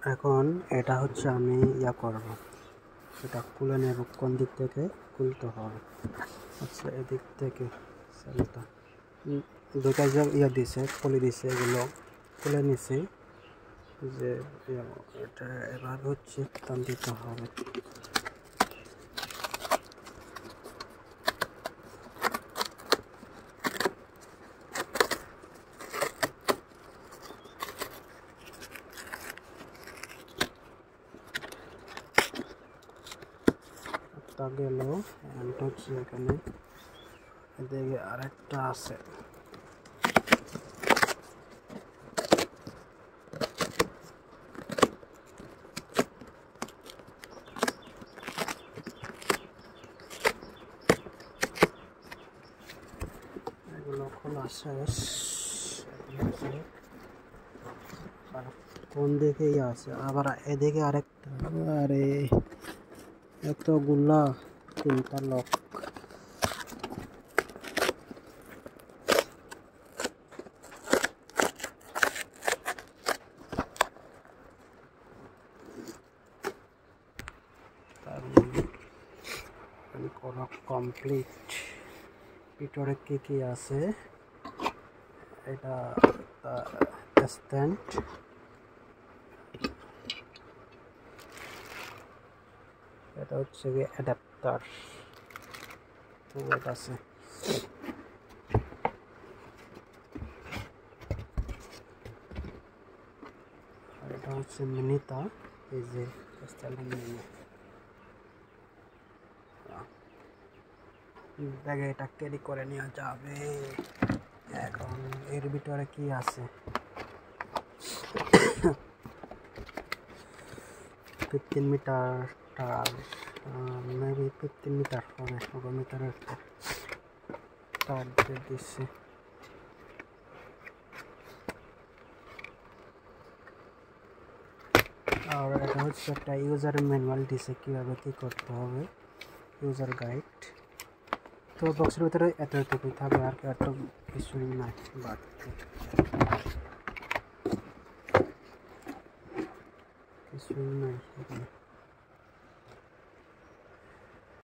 এখন এটা হচ্ছে আমি করব, এটা খুলে নেব। কোন দিক থেকে খুলতে হবে? আচ্ছা, এদিক থেকে সেলটা দুটা দিছে, খুলে দিছে, এগুলো খুলে নিছি। যে এটা এবার হচ্ছে টান দিতে হবে। গেল হচ্ছে এখানে, এদিকে আরেকটা আছে। এগুলো খোলা শেষ। কোন দিকেই আছে, আবার এদিকে আরেকটা। আরে এতগুলা, তিনটা লক। করা কমপ্লিট। ভিতরে কি আছে? এটা স্ট্যান্ড, এটা হচ্ছে কি অ্যাডাপ্টার আছে। আর এটা হচ্ছে মিনিটা, এই যে স্টাইলিং মিনি। ব্যাগে এটা ক্যারি করে নেওয়া যাবে। এখন এর ভিতরে কি আছে? 15 মিটার তার, মেবি 15 মিটার হবে, 15 মিটারের তার দিয়ে দিচ্ছে। আর এটা হচ্ছে একটা ইউজার ম্যানুয়াল দিছে, কীভাবে কী করতে হবে, ইউজার গাইড। তো বক্সের ভিতরে এতটুকুই থাকবে, আর এত কিছুই নাই বাড়তি, কিছুই নাই এখানে।